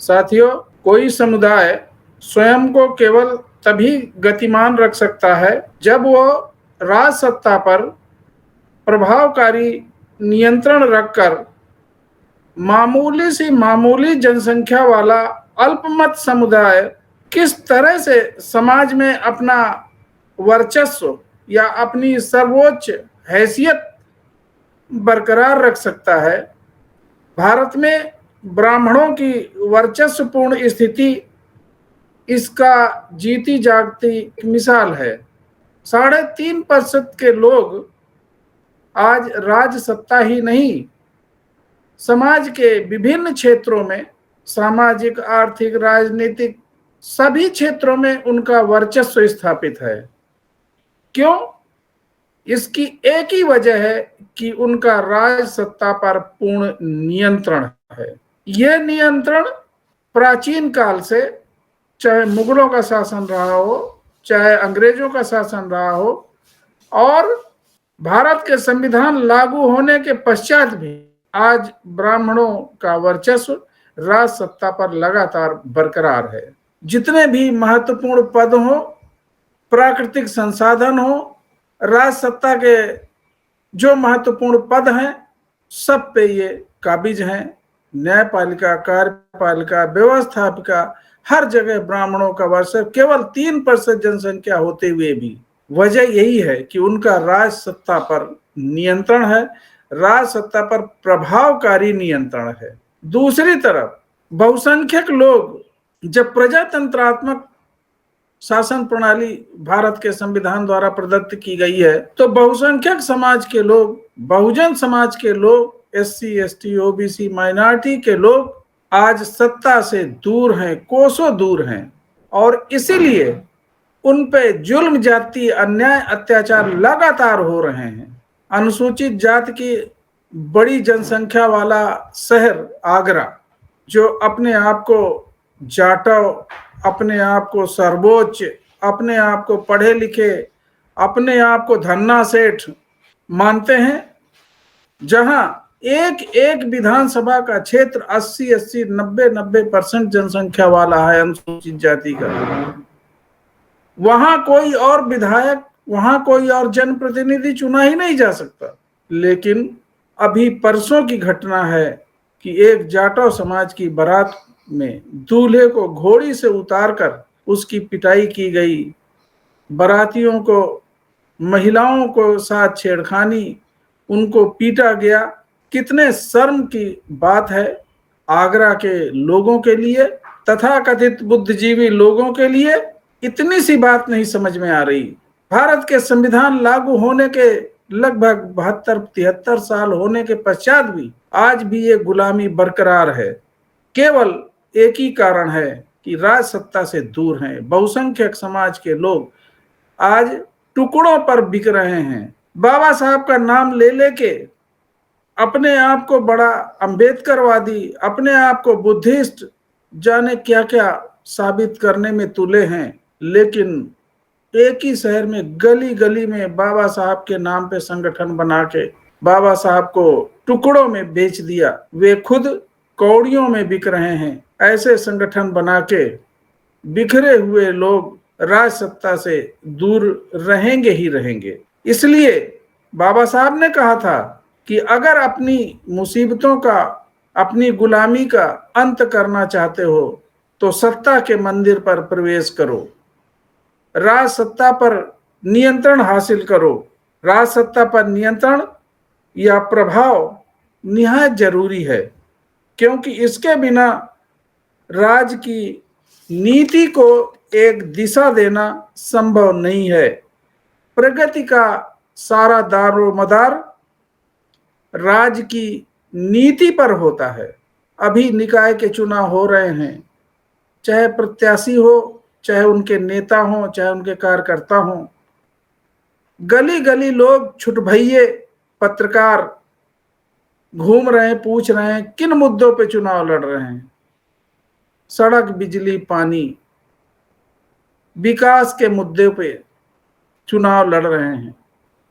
साथियों, कोई समुदाय स्वयं को केवल तभी गतिमान रख सकता है जब वो राज सत्ता पर प्रभावकारी नियंत्रण रखकर मामूली सी मामूली जनसंख्या वाला अल्पमत समुदाय किस तरह से समाज में अपना वर्चस्व या अपनी सर्वोच्च हैसियत बरकरार रख सकता है। भारत में ब्राह्मणों की वर्चस्वपूर्ण स्थिति इसका जीती जागती मिसाल है। 3.5% के लोग आज राज सत्ता ही नहीं, समाज के विभिन्न क्षेत्रों में, सामाजिक, आर्थिक, राजनीतिक सभी क्षेत्रों में उनका वर्चस्व स्थापित है। क्यों? इसकी एक ही वजह है कि उनका राज सत्ता पर पूर्ण नियंत्रण है। यह नियंत्रण प्राचीन काल से, चाहे मुगलों का शासन रहा हो, चाहे अंग्रेजों का शासन रहा हो, और भारत के संविधान लागू होने के पश्चात भी आज ब्राह्मणों का वर्चस्व राज सत्ता पर लगातार बरकरार है। जितने भी महत्वपूर्ण पद हो, प्राकृतिक संसाधन हो, राज सत्ता के जो महत्वपूर्ण पद हैं, सब पे ये काबिज हैं। न्यायपालिका, कार्यपालिका, व्यवस्थापिका, हर जगह ब्राह्मणों का वर्चस्व केवल 3% जनसंख्या होते हुए भी। वजह यही है कि उनका राज सत्ता पर नियंत्रण है, राज सत्ता पर प्रभावकारी नियंत्रण है। दूसरी तरफ बहुसंख्यक लोग, जब प्रजातंत्रात्मक शासन प्रणाली भारत के संविधान द्वारा प्रदत्त की गई है, तो बहुसंख्यक समाज के लोग, बहुजन समाज के लोग, SC, ST, OBC, माइनॉरिटी के लोग आज सत्ता से दूर हैं, कोसों दूर हैं, और इसीलिए उन पे जुल्म, जाति, अन्याय, अत्याचार लगातार हो रहे हैं। अनुसूचित जाति की बड़ी जनसंख्या वाला शहर आगरा, जो अपने आप को जाटव, अपने आप को सर्वोच्च, अपने आप को पढ़े लिखे, अपने आप को धन्ना सेठ मानते हैं, जहां एक एक विधानसभा का क्षेत्र 80-80, 90-90% जनसंख्या वाला है अनुसूचित जाति का, वहां कोई और विधायक, वहां कोई और जनप्रतिनिधि चुना ही नहीं जा सकता। लेकिन अभी परसों की घटना है कि एक जाटव समाज की बारात में दूल्हे को घोड़ी से उतारकर उसकी पिटाई की गई, बारातियों को, महिलाओं को साथ छेड़खानी, उनको पीटा गया। कितने शर्म की बात है आगरा के लोगों के लिए, तथाकथित बुद्धिजीवी लोगों के लिए। इतनी सी बात नहीं समझ में आ रही। भारत के संविधान लागू होने के लगभग 72-73 साल होने के पश्चात भी आज भी ये गुलामी बरकरार है। केवल एक ही कारण है कि राज सत्ता से दूर हैं। बहुसंख्यक समाज के लोग आज टुकड़ों पर बिक रहे हैं। बाबा साहब का नाम ले लेके अपने आप को बड़ा अंबेडकरवादी, अपने आप को बुद्धिस्ट, जाने क्या क्या साबित करने में तुले हैं। लेकिन एक ही शहर में गली गली में बाबा साहब के नाम पे संगठन बना के बाबा साहब को टुकड़ों में बेच दिया। वे खुद कौड़ियों में बिक रहे हैं। ऐसे संगठन बना के बिखरे हुए लोग राज सत्ता से दूर रहेंगे ही रहेंगे। इसलिए बाबा साहब ने कहा था कि अगर अपनी मुसीबतों का, अपनी गुलामी का अंत करना चाहते हो तो सत्ता के मंदिर पर प्रवेश करो, राज सत्ता पर नियंत्रण हासिल करो। राज सत्ता पर नियंत्रण या प्रभाव निहायत जरूरी है, क्योंकि इसके बिना राज की नीति को एक दिशा देना संभव नहीं है। प्रगति का सारा दारोमदार राज की नीति पर होता है। अभी निकाय के चुनाव हो रहे हैं, चाहे प्रत्याशी हो, चाहे उनके नेता हो, चाहे उनके कार्यकर्ता हो। गली गली लोग, छुटभइये पत्रकार घूम रहे हैं, पूछ रहे हैं किन मुद्दों पे चुनाव लड़ रहे हैं। सड़क, बिजली, पानी, विकास के मुद्दे पे चुनाव लड़ रहे हैं।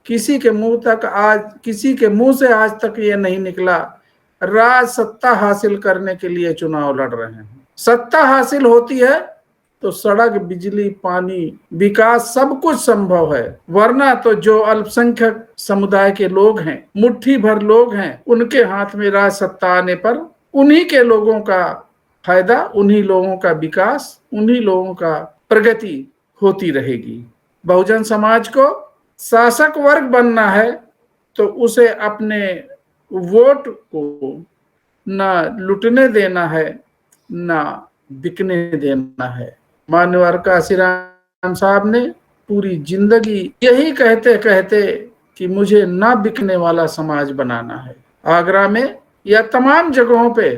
किसी के मुंह से आज तक ये नहीं निकला राज सत्ता हासिल करने के लिए चुनाव लड़ रहे हैं। सत्ता हासिल होती है तो सड़क, बिजली, पानी, विकास सब कुछ संभव है। वरना तो जो अल्पसंख्यक समुदाय के लोग हैं, मुट्ठी भर लोग हैं, उनके हाथ में राज सत्ता आने पर उन्हीं के लोगों का फायदा, उन्हीं लोगों का विकास, उन्हीं लोगों का प्रगति होती रहेगी। बहुजन समाज को शासक वर्ग बनना है तो उसे अपने वोट को ना लुटने देना है, ना बिकने देना है। मान्यवर काशीराम साहब ने पूरी जिंदगी यही कहते कहते कि मुझे ना बिकने वाला समाज बनाना है। आगरा में या तमाम जगहों पे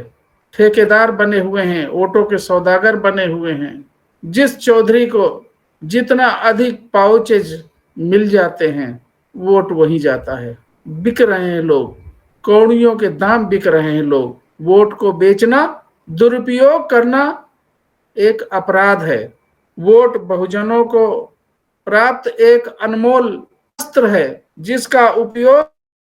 ठेकेदार बने हुए हैं, ऑटो के सौदागर बने हुए हैं। जिस चौधरी को जितना अधिक पाउचेज मिल जाते हैं, वोट वही जाता है। बिक रहे हैं लोग, कौड़ियों के दाम बिक रहे हैं लोग। वोट को बेचना, दुरुपयोग करना एक अपराध है। वोट बहुजनों को प्राप्त एक अनमोल अस्त्र है, जिसका उपयोग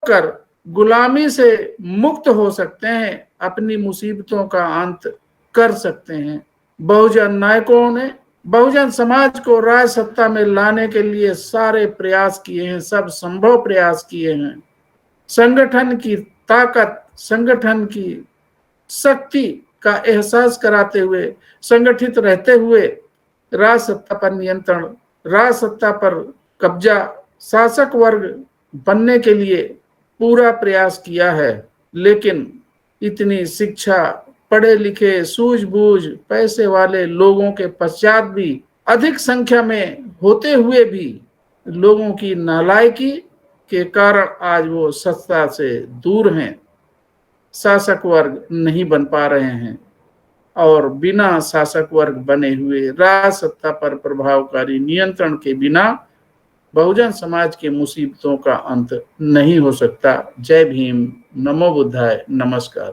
कर गुलामी से मुक्त हो सकते हैं, अपनी मुसीबतों का अंत कर सकते हैं। बहुजन नायकों ने बहुजन समाज को राज सत्ता में लाने के लिए सारे प्रयास किए हैं, सब संभव प्रयास किए हैं। संगठन की ताकत, संगठन की शक्ति का एहसास कराते हुए, संगठित रहते हुए राज सत्ता पर नियंत्रण, राज सत्ता पर कब्जा, शासक वर्ग बनने के लिए पूरा प्रयास किया है। लेकिन इतनी शिक्षा, पढ़े लिखे, सूझबूझ, पैसे वाले लोगों के पश्चात भी, अधिक संख्या में होते हुए भी लोगों की नालायकी के कारण आज वो सत्ता से दूर हैं, शासक वर्ग नहीं बन पा रहे हैं। और बिना शासक वर्ग बने हुए, राज सत्ता पर प्रभावकारी नियंत्रण के बिना बहुजन समाज के मुसीबतों का अंत नहीं हो सकता। जय भीम, नमो बुद्धाय, नमस्कार।